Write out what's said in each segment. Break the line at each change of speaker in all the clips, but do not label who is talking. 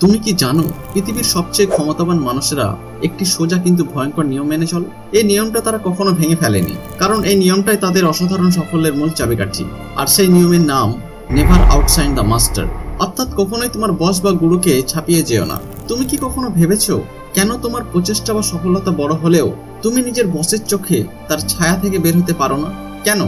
তুমি কি জানো পৃথিবীর সবচেয়ে ক্ষমতাবান মানুষেরা একটি সোজা কিন্তু ভয়ঙ্কর নিয়ম মেনে চলে? এই নিয়মটা তারা কখনো ভেঙে ফেলেনি, কারণ এই নিয়মটাই তাদের অসাধারণ সাফল্যের মূল চাবিকাঠি। আর সেই নিয়মের নাম নেভার আউটশাইন দ্য মাস্টার, অর্থাৎ কখনোই তোমার বস বা গুরুকে ছাপিয়ে যেও না। তুমি কি কখনো ভেবেছো কেন তোমার প্রচেষ্টা বা সফলতা বড় হলেও তুমি নিজের বসের চোখে তার ছায়া থেকে বের হতে পারো না? কেন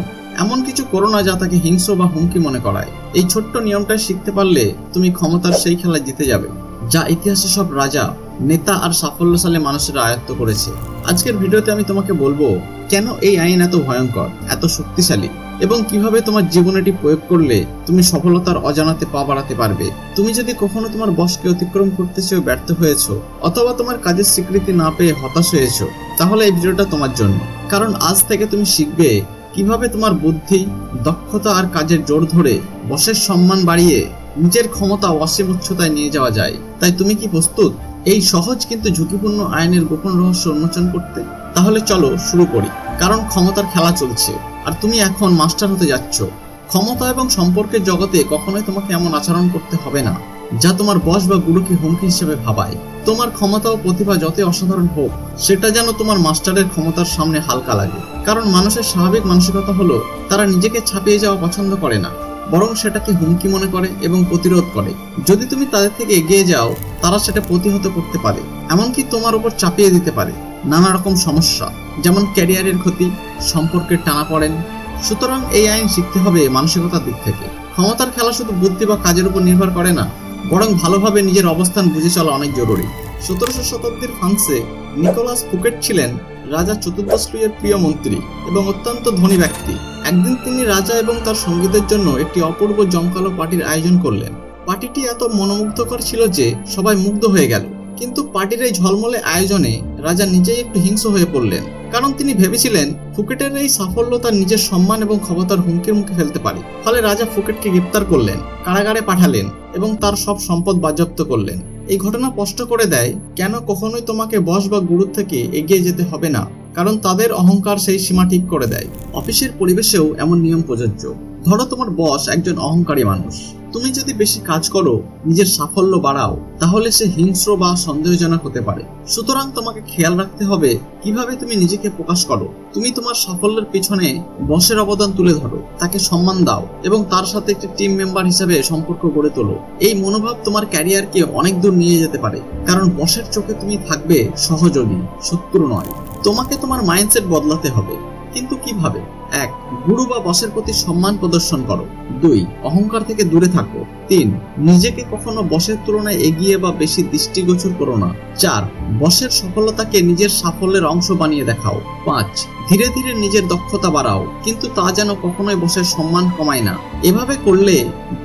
এমন কিছু করো না যা তাকে হিংস্র বা হুমকি মনে করায়? এই ছোট্ট নিয়মটা শিখতে পারলে তুমি ক্ষমতার সেই খেলায় জিতে যাবে যা ইতিহাসে সব রাজা, নেতা আর সাফল্যশালী মানুষেরা আয়ত্ত করেছে। আজকের ভিডিওতে আমি তোমাকে বলবো কেন এই আইন এত ভয়ঙ্কর, এত শক্তিশালী, এবং কিভাবে তোমার জীবনে এটি প্রয়োগ করলে তুমি সফলতার অজানাতে পা বাড়াতে পারবে। তুমি যদি কখনো তোমার বসকে অতিক্রম করতে চেয়ে ব্যর্থ হয়েছো, অথবা তোমার কাজের স্বীকৃতি না পেয়ে হতাশ হয়েছো, তাহলে এই ভিডিওটা তোমার জন্য। কারণ আজ থেকে তুমি শিখবে কিভাবে তোমার বুদ্ধি, দক্ষতা আর কাজের জোর ধরে বসের সম্মান বাড়িয়ে নিজের ক্ষমতা অসীম উচ্চতায় নিয়ে যাওয়া যায়। তাই তুমি কি প্রস্তুত এই সহজ কিন্তু ঝুঁকিপূর্ণ আইনের গোপন রহস্য উন্মোচন করতে? তাহলে চলো শুরু করি, কারণ ক্ষমতার খেলা চলছে আর তুমি এখন মাস্টার হতে যাচ্ছ। ক্ষমতা এবং সম্পর্কের জগতে কখনোই তোমাকে এমন আচরণ করতে হবে না যা তোমার বস বা গুরুকে হুমকি হিসেবে ভাবায়। তোমার ক্ষমতা ও প্রতিভা যতই অসাধারণ হোক, সেটা যেন তোমার মাস্টারের ক্ষমতার সামনে হালকা লাগে। কারণ মানুষের স্বাভাবিক মানসিকতা হলো তারা নিজেকে ছাপিয়ে যাওয়া পছন্দ করে না, বরং সেটাকে হুমকি মনে করে এবং প্রতিরোধ করে। যদি তুমি তাদের থেকে এগিয়ে যাও, তারা সেটা প্রতিহত করতে পারে, এমনকি তোমার উপর চাপিয়ে দিতে পারে নানা রকম সমস্যা, যেমন ক্যারিয়ারের ক্ষতি, সম্পর্কের টানাপোড়েন। সুতরাং এই আইন শিখতে হবে মানসিকতার দিক থেকে। ক্ষমতার খেলা শুধু বুদ্ধি বা কাজের উপর নির্ভর করে না, বরং ভালোভাবে নিজের অবস্থান বুঝে চলা অনেক জরুরি। 17শো শতাব্দীর ফ্রান্সে নিকোলাস ফুকেট ছিলেন রাজা চতুর্দশ লুইয়ের প্রিয় মন্ত্রী এবং অত্যন্ত ধনী ব্যক্তি। একদিন তিনি রাজা এবং তার সঙ্গীদের জন্য একটি অপূর্ব জমকালো পার্টির আয়োজন করলেন। পার্টিটি এত মনোমুগ্ধকর ছিল যে সবাই মুগ্ধ হয়ে গেল। কিন্তু পার্টির এই ঝলমলে আয়োজনে রাজা নিজেই একটু হিংস্র হয়ে পড়লেন, কারণ তিনি ভেবেছিলেন ফুকেটের এই সাফল্য তার নিজের সম্মান এবং ক্ষমতার হুমকির মুখে ফেলতে পারে। ফলে রাজা ফুকেটকে গ্রেপ্তার করলেন, কারাগারে পাঠালেন এবং তার সব সম্পদ বাজেয়াপ্ত করলেন। এই ঘটনা স্পষ্ট করে দেয় কেন কখনোই তোমাকে বস বা গুরুর থেকে এগিয়ে যেতে হবে না, কারণ তাদের অহংকার সেই সীমা ঠিক করে দেয়। অফিসের পরিবেশেও এমন নিয়ম প্রযোজ্য। ধরো তোমার বস একজন অহংকারী মানুষ। তুমি যদি বেশি কাজ করো, নিজের সাফল্য বাড়াও, তাহলে সে হিংস্র বা সন্দেহজনক হতে পারে। সুতরাং তোমাকে খেয়াল রাখতে হবে কিভাবে তুমি নিজেকে প্রকাশ করো। তুমি তোমার সাফল্যের পিছনে বসের অবদান তুলে ধরো, তাকে সম্মান দাও এবং তার সাথে একটি টিম মেম্বার হিসেবে সম্পর্ক গড়ে তোলো। এই মনোভাব তোমার ক্যারিয়ারকে অনেক দূর নিয়ে যেতে পারে, কারণ বসের চোখে তুমি থাকবে সহযোগী, শত্রু নয়। তোমাকে তোমার মাইন্ডসেট বদলাতে হবে, কিন্তু কিভাবে? 1. গুরু বা বসের প্রতি সম্মান প্রদর্শন করো। 2. অহংকার থেকে দূরে থাকো। 3. নিজেকে কখনো বসের তুলনায় এগিয়ে বা বেশি দৃষ্টিগোচর করো না। 4. বসের সফলতাকে নিজের সাফল্যের অংশ বানিয়ে দেখাও। 5. ধীরে ধীরে নিজের দক্ষতা বাড়াও, কিন্তু তা যেন কখনোই বসের সম্মান কমায় না। এভাবে করলে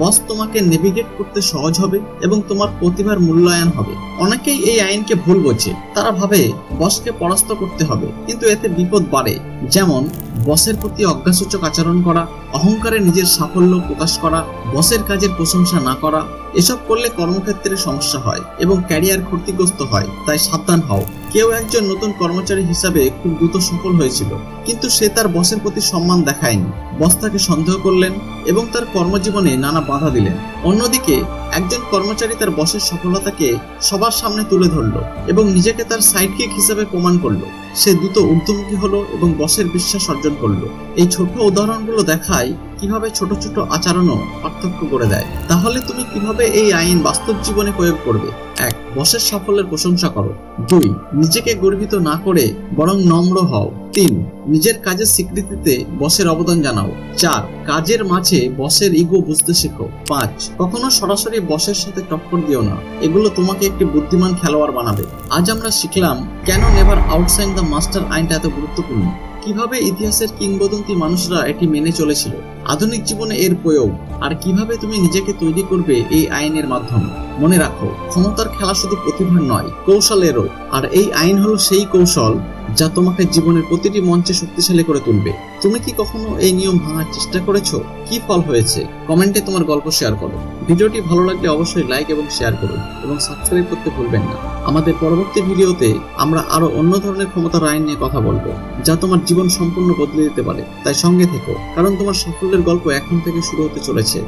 বস তোমাকে নেভিগেট করতে সহজ হবে এবং তোমার প্রতিভার মূল্যায়ন হবে। অনেকেই এই আইনকে ভুল বোঝে। তারা ভাবে বসকে পরাস্ত করতে হবে, কিন্তু এতে বিপদ বাড়ে। যেমন বসের প্রতি অজ্ঞাসূচক আচরণ করা, অহংকারে নিজের সাফল্য প্রকাশ করা, বসের কাজের প্রশংসা না করা। এসব করলে কর্মক্ষেত্রে সমস্যা হয় এবং ক্যারিয়ার ক্ষতিগ্রস্ত হয়। তাই সাবধান হও। কেউ একজন নতুন কর্মচারী হিসাবে খুব দ্রুত সফল হয়েছিল, কিন্তু সে তার বসের প্রতি সম্মান দেখায়নি। বস তাকে সন্দেহ করলেন এবং তার কর্মজীবনে নানা বাধা দিলেন। অন্যদিকে একজন কর্মচারী তার বসের সফলতাকে সবার সামনে তুলে ধরল এবং নিজেকে তার সাইডকিক হিসেবে প্রমাণ করলো। সে দ্রুত ঊর্ধ্বমুখী হলো এবং বসের বিশ্বাস অর্জন করলো। এই ছোট উদাহরণগুলো দেখায় কিভাবে ছোট ছোট আচরণও পার্থক্য করে দেয়। তাহলে তুমি কিভাবে এই আইন বাস্তব জীবনে প্রয়োগ করবে? 1. বসের সাফল্যের প্রশংসা করো। 2. নিজেকে গর্বিত না করে বরং নম্র হও। 3. নিজের কাজের স্বীকৃতিতে বসের অবদান জানাও। 4. কাজের মাঝে বসের ইগো বুঝতে শেখো। 5. কখনো সরাসরি বসের সাথে টক্কর দিও না। এগুলো তোমাকে একটি বুদ্ধিমান খেলোয়াড় বানাবে। আজ আমরা শিখলাম কেন নেভার আউটশাইন দ্য মাস্টার আইনটা এত গুরুত্বপূর্ণ, কিভাবে ইতিহাসের কিংবদন্তি মানুষরা এটি মেনে চলেছিল, আধুনিক জীবনে এর প্রয়োগ, আর কিভাবে তুমি নিজেকে তৈরি করবে এই আইনের মাধ্যমে। মনে রাখো, ক্ষমতার খেলা শুধু প্রতিভার নয়, কৌশলেরও। আর এই আইন হলো সেই কৌশল যা তোমাকে জীবনের প্রতিটি মঞ্চে শক্তিশালী করে তুলবে। তুমি কি কখনো এই নিয়ম ভাঙার চেষ্টা করেছো? কি ফল হয়েছে? কমেন্টে তোমার গল্প শেয়ার করো। ভিডিওটি ভালো লাগলে অবশ্যই লাইক এবং শেয়ার করুন এবং সাবস্ক্রাইব করতে ভুলবেন না। আমাদের পরবর্তী ভিডিওতে আমরা আরো অন্য ধরনের ক্ষমতার আইন নিয়ে কথা বলবো, যা তোমার জীবন সম্পূর্ণ বদলে দিতে পারে। তাই সঙ্গে থেকো, কারণ তোমার সাফল্যের গল্প এখন থেকে শুরু হতে চলেছে।